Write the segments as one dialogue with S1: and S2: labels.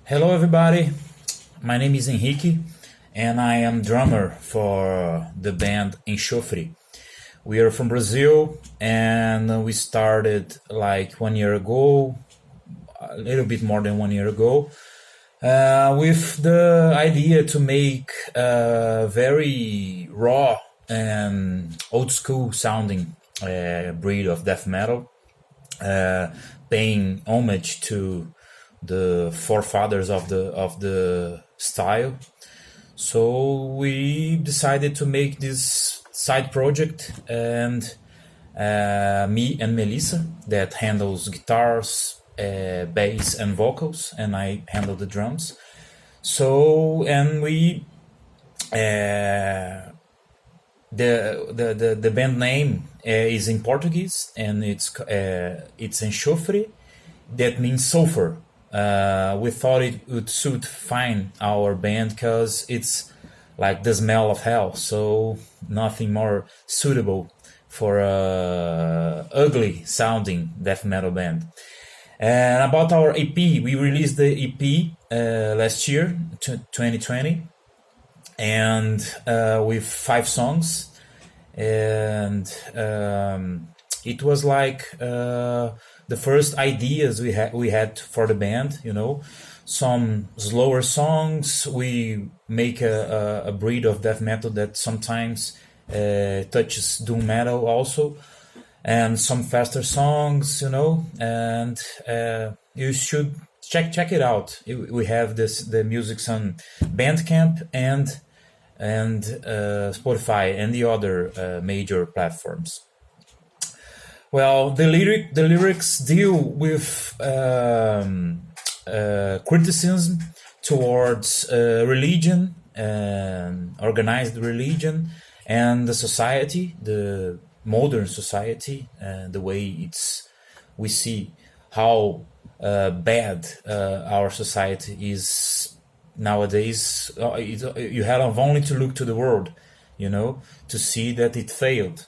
S1: Hello, everybody. My name is Henrique, and I am drummer for the band Enxofre. We are from Brazil, and we started like 1 year ago, a little bit more than 1 year ago, with the idea to make a very raw and old school sounding breed of death metal, uh, paying homage to the forefathers of the style. So we decided to make this side project, and me and Melissa that handles guitars, bass, and vocals, and I handle the drums. So and we the band name is in Portuguese, and it's enxofre, that means sulfur. We thought it would suit fine our band because it's like the smell of hell, so nothing more suitable for a ugly sounding death metal band. And about our EP, we released the EP last year, 2020, and with 5 songs, and it was like the first ideas we had for the band. Some slower songs. We make a breed of death metal that sometimes touches doom metal also, and some faster songs. And you should check it out. We have the music's on Bandcamp and Spotify and the other major platforms. Well, the lyrics deal with criticism towards religion, organized religion, and the society, the modern society, the way we see how bad our society is nowadays. You have only to look to the world, to see that it failed.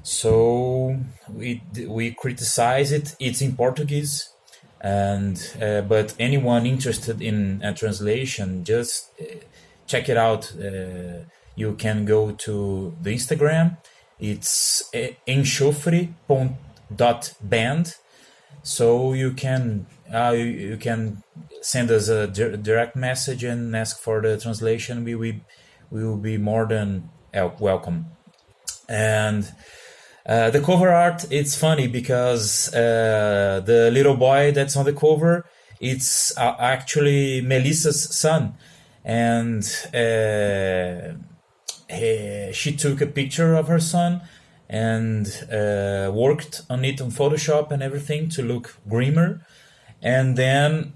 S1: So we criticize it. It's in Portuguese, and but anyone interested in a translation, just check it out. You can go to the Instagram. It's enxofre.band. So you can send us a direct message and ask for the translation. We will be more than welcome. And the cover art, it's funny because the little boy that's on the cover, it's actually Melissa's son, and she took a picture of her son and worked on it on Photoshop and everything to look grimmer. And then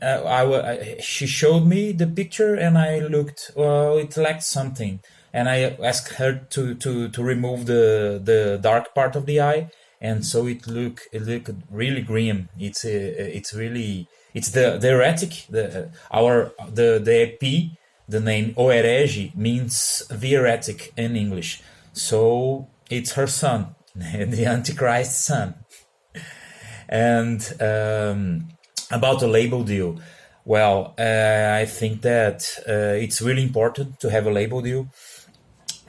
S1: she showed me the picture, and I looked. Well, it lacked something, and I asked her to remove the dark part of the eye, and so it looked really grim. It's the heretic. The EP, the name O Herege means the heretic in English. So it's her son, the Antichrist son. And about the label deal, well, I think that it's really important to have a label deal.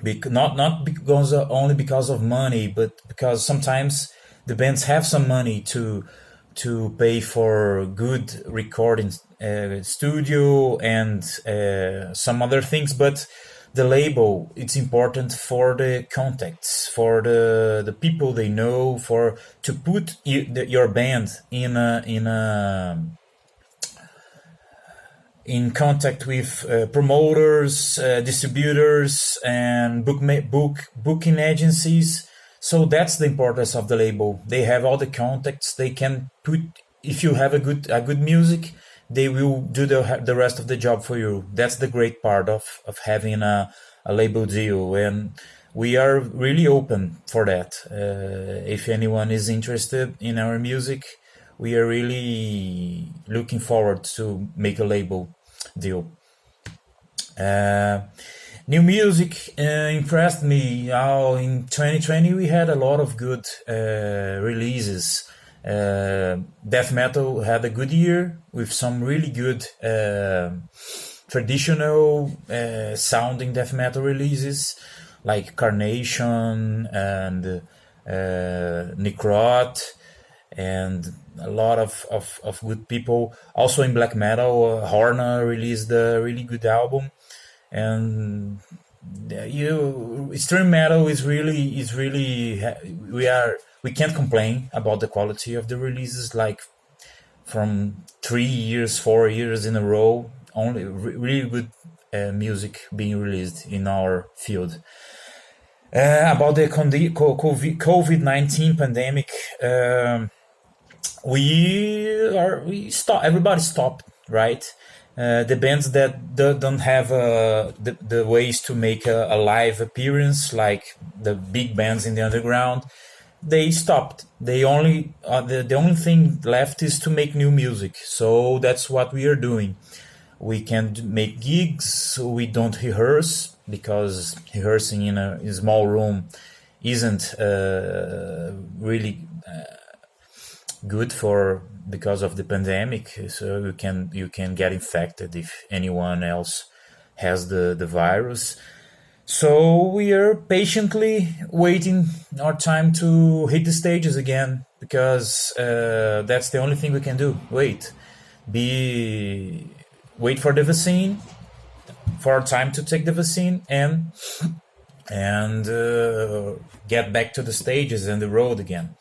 S1: Not because only because of money, but because sometimes the bands have some money to pay for good recording studio and some other things, but the label, it's important for the contacts, for the people they know, to put your band in contact with promoters, distributors, and booking agencies. So that's the importance of the label. They have all the contacts. They can put, if you have a good music, they will do the rest of the job for you. That's the great part of having a label deal, and we are really open for that. If anyone is interested in our music, we are really looking forward to make a label deal. New music impressed me. In 2020 we had a lot of good releases. Death metal had a good year with some really good traditional sounding death metal releases like Carnation and Necrot, and a lot of good people. Also in black metal, Horna released a really good album, and extreme metal is really we can't complain about the quality of the releases, like from 3 years, 4 years in a row, only really good music being released in our field. About the COVID-19 pandemic, everybody stopped, right? The bands that don't have the ways to make a live appearance, like the big bands in the underground, they stopped. They only the only thing left is to make new music. So that's what we are doing. We can't make gigs. We don't rehearse because rehearsing in a small room isn't really good because of the pandemic. So you can get infected if anyone else has the virus. So we are patiently waiting our time to hit the stages again, because that's the only thing we can do. Wait for the vaccine, for our time to take the vaccine, and get back to the stages and the road again.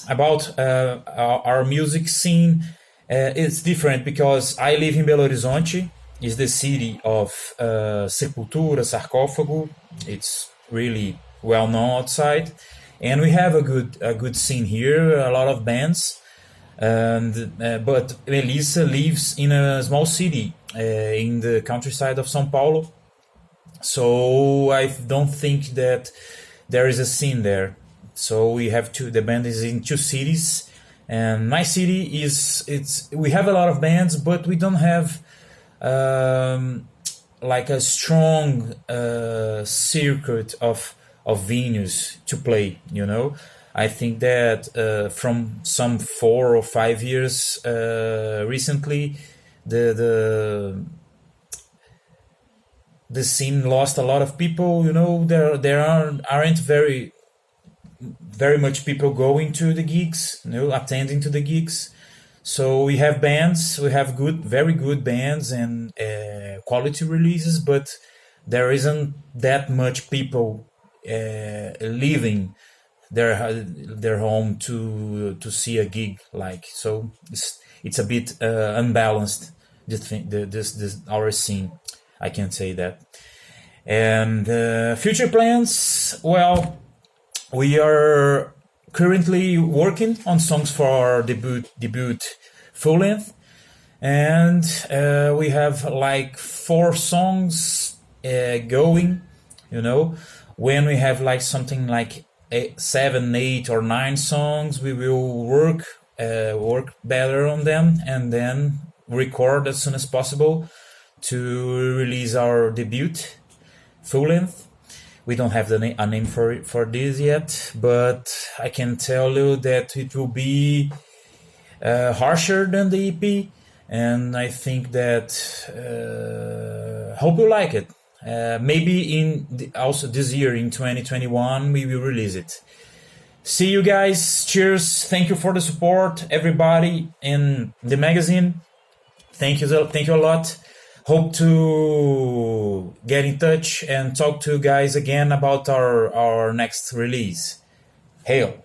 S1: About our music scene, it's different because I live in Belo Horizonte. It's the city of Sepultura, Sarcófago. It's really well known outside, and we have a good scene here. A lot of bands, but Melissa lives in a small city in the countryside of São Paulo. So I don't think that there is a scene there. So we have the band is in 2 cities, and my city we have a lot of bands, but we don't have like a strong circuit of venues to play, I think that from some 4 or 5 years recently, the scene lost a lot of people. There aren't very much people going to the gigs, attending to the gigs. So we have bands, we have very good bands and quality releases, but there isn't that much people leaving their home to see a gig. So it's a bit unbalanced. Our scene, I can say that. And future plans, well, we are currently working on songs for our debut full length, and we have like 4 songs going. When we have like something like 7, 8, or 9 songs, we will work better on them and then record as soon as possible to release our debut full length. We don't have a name for this yet, but I can tell you that it will be harsher than the EP, and I think that hope you like it. Maybe also this year in 2021 we will release it. See you guys. Cheers. Thank you for the support, everybody in the magazine. Thank you a lot. Hope to get in touch and talk to you guys again about our next release. Hail!